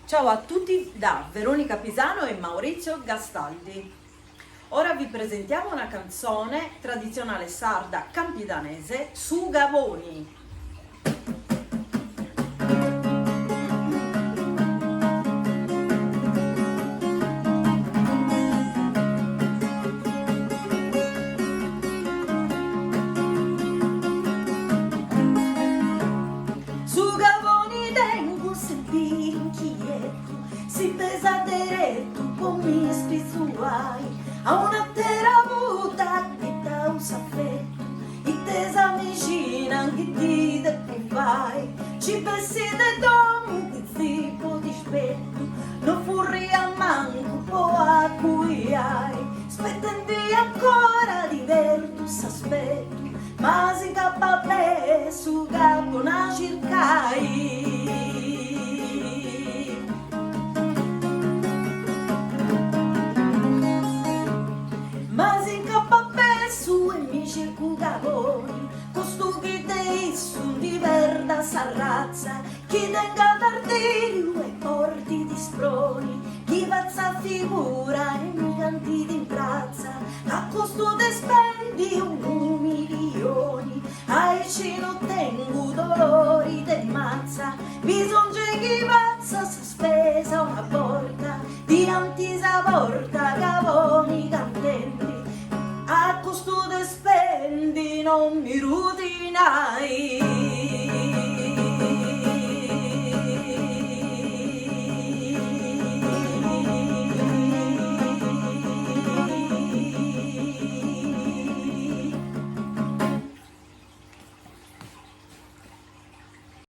Ciao a tutti da Veronica Pisano e Maurizio Gastaldi. Ora vi presentiamo una canzone tradizionale sarda campidanese, Su Gavoni. Su Gavoni tengo sempre inquieto, si pesa diretto, con mi spisuai, a una terra vuota che da usa affetto, e te s'avvicina che ti de fai, ci pensi de domu che si può dispetto, non furri a manco po' a cui hai, aspettandi ancora di vertu s'aspetto, ma si cappa be su capo na circai. Ma si cappa be su e mi circu cavoni, costu chi te issu di verda sarrazza, chi tenga d'artiglio e porti di sproni, chi pazza figura e mi canti di imprazza, a costo te spendi un milioni, ai ci non tengo dolori de mazza, bisogna chi pazza si spesa una porta, di antisa porta cavoni cantenti, a costo te spendi non mi rutinai.